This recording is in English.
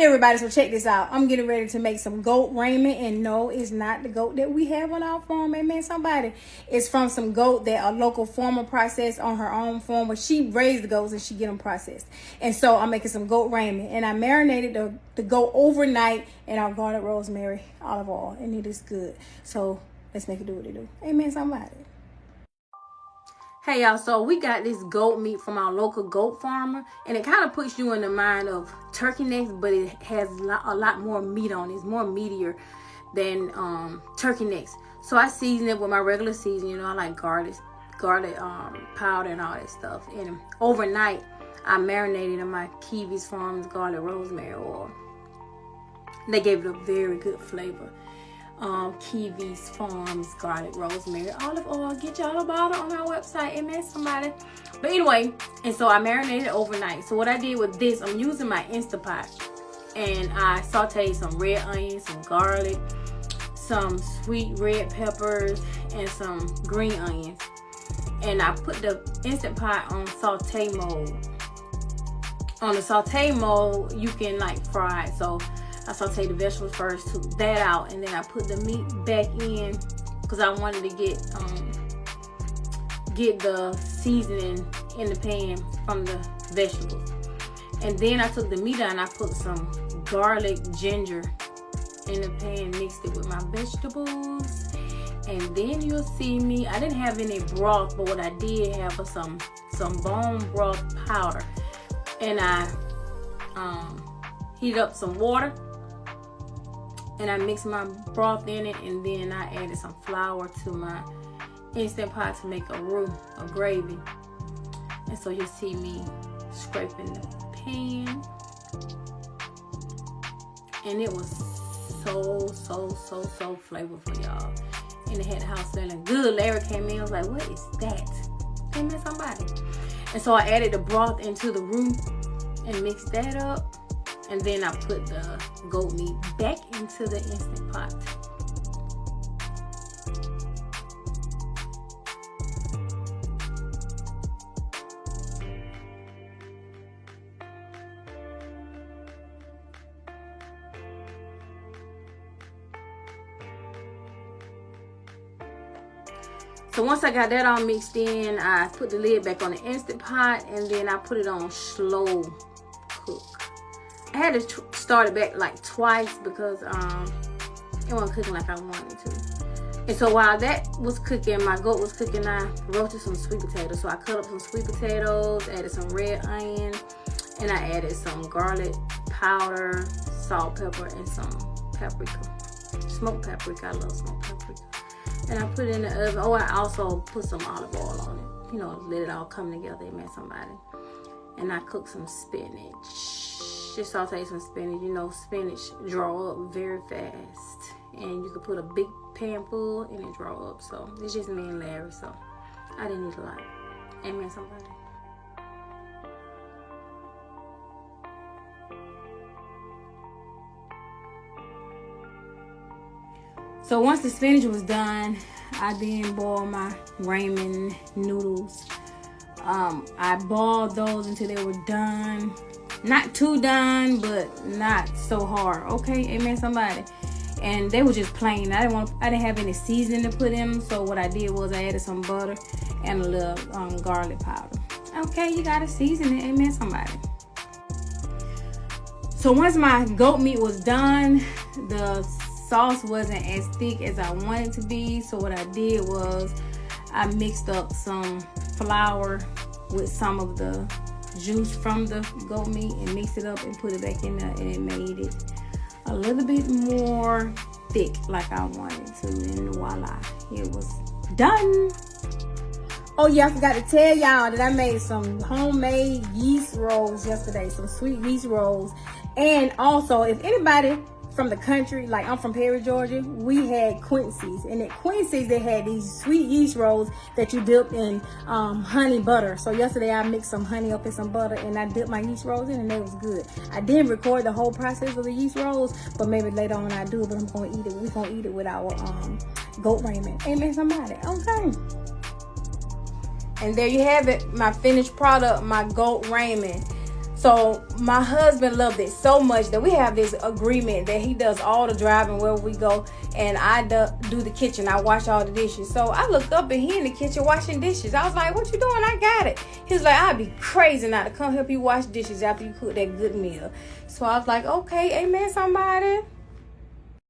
Hey everybody, so check this out. I'm getting ready to make some goat ramen, and no, it's not the goat that we have on our farm. Amen, somebody. It's from some goat that a local farmer processed on her own farm, where she raised the goats and she get them processed. And so I'm making some goat ramen, and I marinated the goat overnight in our garlic, rosemary, olive oil, and it is good. So let's make it do what it do. Amen, somebody. Hey y'all, so we got this goat meat from our local goat farmer, and it kind of puts you in the mind of turkey necks, but it has a lot more meat on it. It's more meatier than turkey necks. So I season it with my regular seasoning. You know, I like garlic powder and all that stuff. And overnight, I marinated in my Kiwi's Farms garlic rosemary oil. They gave it a very good flavor. Kiwi's Farms garlic rosemary olive oil. Get y'all a bottle on our website. Amen, somebody. But anyway, and so I marinated overnight. So what I did with this, I'm using my Instapot, and I sauteed some red onions, some garlic, some sweet red peppers, and some green onions. And I put the Instant Pot on saute mode. On the saute mode, you can like fry it. So I sauteed the vegetables first, took that out, and then I put the meat back in because I wanted to get the seasoning in the pan from the vegetables. And then I took the meat out and I put some garlic ginger in the pan, mixed it with my vegetables. And then you'll see me, I didn't have any broth, but what I did have was some bone broth powder. And I heated up some water, and I mixed my broth in it, and then I added some flour to my Instant Pot to make a roux, a gravy. And so you see me scraping the pan, and it was so flavorful, y'all. And it had the house smelling good. Larry came in, was like, what is that? Amen, somebody. And so I added the broth into the roux and mixed that up. And then I put the goat meat back into the Instant Pot. So once I got that all mixed in, I put the lid back on the Instant Pot, and then I put it on slow cook. I had to start it back like twice because it wasn't cooking like I wanted to. And so while that was cooking, my goat was cooking, I roasted some sweet potatoes. So I cut up some sweet potatoes, added some red onion, and I added some garlic powder, salt, pepper, and some paprika. Smoked paprika, I love smoked paprika. And I put it in the oven. Oh, I also put some olive oil on it. You know, let it all come together, amen, somebody. And I cooked some spinach. Just saute some spinach. You know, spinach draw up very fast, and you could put a big pan full and it draw up. So it's just me and Larry, so I didn't need a lot. Amen, somebody. So once the spinach was done, I then boiled my ramen noodles. I boiled those until they were done. Not too done, but not so hard. Okay, amen, somebody. And they were just plain. I didn't have any seasoning to put in them. So what I did was I added some butter and a little garlic powder. Okay, you gotta season it, amen, somebody. So once my goat meat was done, the sauce wasn't as thick as I wanted it to be. So what I did was I mixed up some flour with some of the juice from the goat meat and mixed it up and put it back in there, and it made it a little bit more thick like I wanted to, and voila, it was done. Oh yeah, I forgot to tell y'all that I made some homemade yeast rolls yesterday, some sweet yeast rolls. And also, if anybody from the country, like I'm from Perry, Georgia, we had Quincy's, and at Quincy's they had these sweet yeast rolls that you dip in honey butter. So yesterday I mixed some honey up in some butter, and I dipped my yeast rolls in, and they was good. I didn't record the whole process of the yeast rolls, but maybe later on I do. But I'm gonna eat it. We're gonna eat it with our goat ramen. Amen, somebody. Okay. And there you have it, my finished product, my goat ramen. So my husband loved it so much that we have this agreement that he does all the driving wherever we go, and I do the kitchen. I wash all the dishes. So I looked up and he in the kitchen washing dishes. I was like, "What you doing?" "I got it." He's like, "I'd be crazy not to come help you wash dishes after you cook that good meal." So I was like, "Okay, amen, somebody."